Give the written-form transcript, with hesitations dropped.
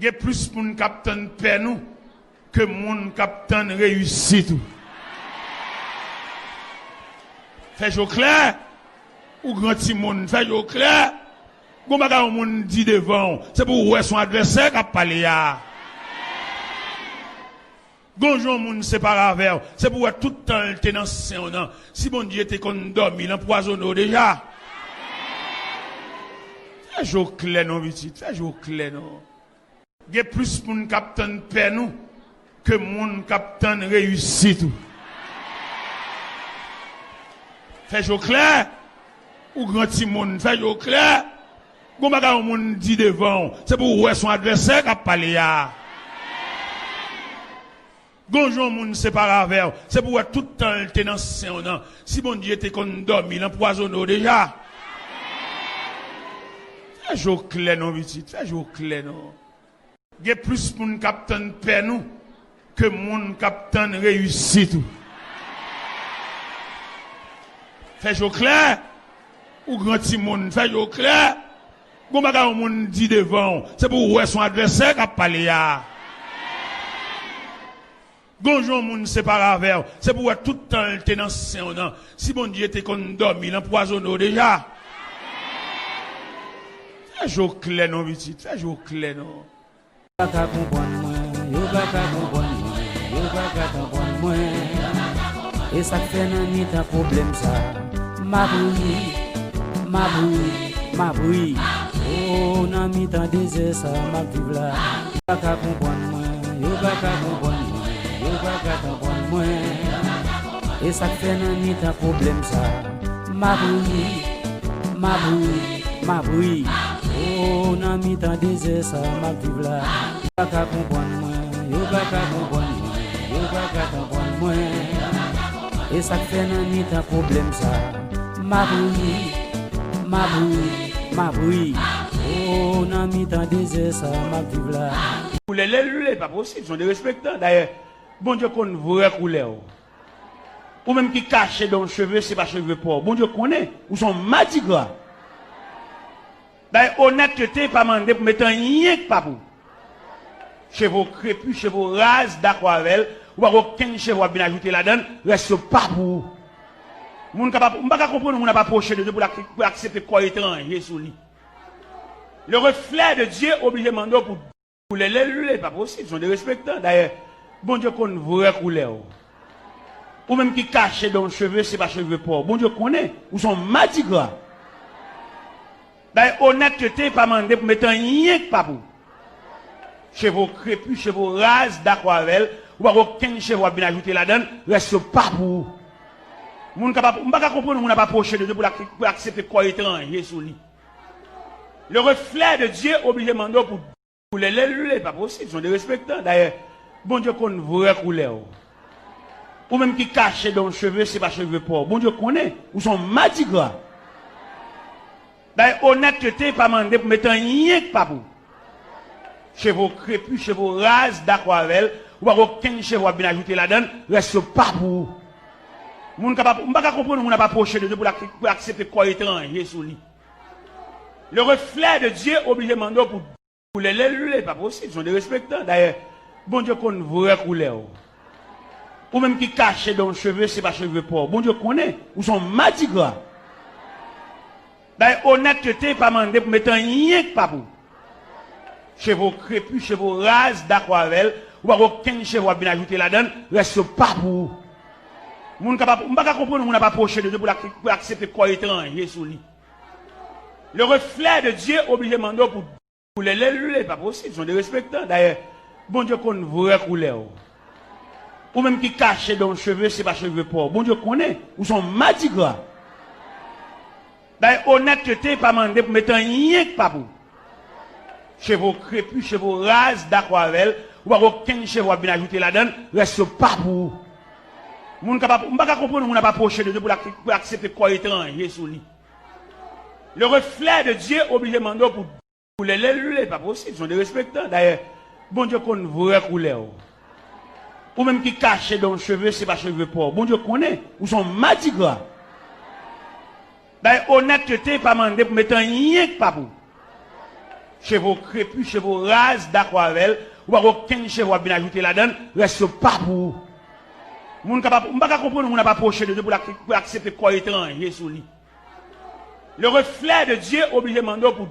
y a plus moun capitaine paix nous que moun capitaine réussite. Fais-je clair ou grand ti moun, fais-je clair. Gon bagay moun dit devant, c'est pour ouais son adversaire qui a parlé ya. Gonjon moun séparaveur, c'est pour tout le temps le tenant séonnant. Si bon Dieu était qu'on dormi, l'empoisonne déjà. Fais-je clair non petit, fais-je clair non. Il y a plus moun capitaine paix nous que moun capitaine réussite. Fais-je clair ou grand ti moun, fais-je clair. Gon bagay moun dit devant, c'est pour ouais son adversaire qui a parlé ya. Gonjon moun séparaveur, c'est pour tout le temps le tenant séonnant. Si bon Dieu était qu'on dormi, l'empoisonne déjà. Fais-je clair non petit, fais-je clair non. Il y a plus moun capitaine paix nous que moun capitaine réussite. Fais-je clair ou grand ti moun, fais-je clair. Gon bagay moun dit devant, c'est pour ouais son adversaire qui a parlé ya. Gonjon moun séparaveur, c'est pour tout le temps le tenant séonnant. Si bon Dieu était qu'on dormi, l'empoisonne déjà. Fais-je clair non petit, fais-je clair non. Et ça fait un ta problème ça. Ma bouille. Oh, n'a mis dans désert ça, ma vive là. Yo pas qu'à comprendre moi. Et ça fait un ta problème ça. Ma bouille. Oh, n'a mis dans désert ça, ma vive là. Yo pas qu'à comprendre moi. Et ça fait un ta problème ça. Ma bouille. Oh, n'a mis dans désert ça, ma vive là. Les pas possible, sont des respectants. D'ailleurs, bon Dieu connaît vraie couleur. Ou même qui cache dans le cheveu, c'est pas cheveux pauvres. Bon Dieu connaît, ou sont Mardi Gras. D'ailleurs, honnêteté, pas mandé pour mettre un rien que pas pour. Chevaux crépus, chevaux rases d'aquarelle, ou pas aucun chevaux bien ajouté là-dedans, reste pas pour. Moun capable, on pas comprendre, on n'a pas approché de Dieu pour accepter quoi étranger sous lui. Le reflet de Dieu obligé de pour les pas possible, sont des respectants. D'ailleurs, bon Dieu connaît vraie couleur. Ou même qui cache dans le cheveu, c'est pas cheveux pauvres. Bon Dieu connaît, ou sont Mardi Gras. D'ailleurs, honnêteté, pas mandé pour mettre un rien que pas pour. Chevaux crépus, chevaux rases d'aquarelle, ou pas aucun chevaux bien ajouté là-dedans, reste pas pour. Moun capable, on pas comprendre, on n'a pas approché de Dieu pour accepter quoi étranger sous lui. Le reflet de Dieu obligé de pour les pas possible, sont des respectants. D'ailleurs, bon Dieu connaît vraie couleur. Ou même qui cache dans le cheveu, c'est pas cheveux pauvres. Bon Dieu connaît, ou sont Mardi Gras. D'ailleurs, honnêteté, pas mandé pour mettre un rien que pas pour. Chevaux crépus, chevaux rases d'aquarelle, ou pas aucun chevaux bien ajouté là-dedans, reste pas pour. Moun capable, on pas comprendre, on n'a pas approché de Dieu pour accepter quoi étranger sous lui. Le reflet de Dieu obligé de pour les pas possible, sont des respectants. D'ailleurs, bon Dieu connaît vraie couleur. Ou même qui cache dans le cheveu, c'est pas cheveux pauvres. Bon Dieu connaît, ou sont Mardi Gras. D'ailleurs, honnêteté, pas mandé pour mettre un rien que pas pour. Chevaux crépus, chevaux rases d'aquarelle, ou pas aucun chevaux bien ajouté là-dedans, reste pas pour. Moun capable, on pas comprendre, on n'a pas approché de Dieu pour accepter quoi étranger sous lui. Le reflet de Dieu obligé de pour les pas possible, sont des respectants. D'ailleurs, bon Dieu connaît vraie couleur. Ou même qui cache dans le cheveu, c'est pas cheveux pauvres. Bon Dieu connaît, ou sont Mardi Gras. D'ailleurs, honnêteté, pas mandé pour mettre un rien que pas pour. Chevaux crépus, chevaux rases d'aquarelle, ou pas aucun chevaux bien ajouté là-dedans, reste pas pour. Moun capable, on pas comprendre, on n'a pas approché de Dieu pour accepter quoi étranger sous lui. Le reflet de Dieu obligé de pour les pas possible, sont des respectants. D'ailleurs, bon Dieu connaît vraie couleur. Ou même qui cache dans le cheveu, c'est pas cheveux pauvres. Bon Dieu connaît, ou sont Mardi Gras. D'ailleurs, honnêteté, pas mandé pour mettre un rien que pas pour. chevaux crépus, chevaux rases d'aquarelle, ou pas aucun chevaux bien ajouté là-dedans, reste pas pour vous. Moun capable, on pas comprendre, on n'a pas approché de Dieu pour accepter quoi étranger sous lui. Le reflet de Dieu obligé de pour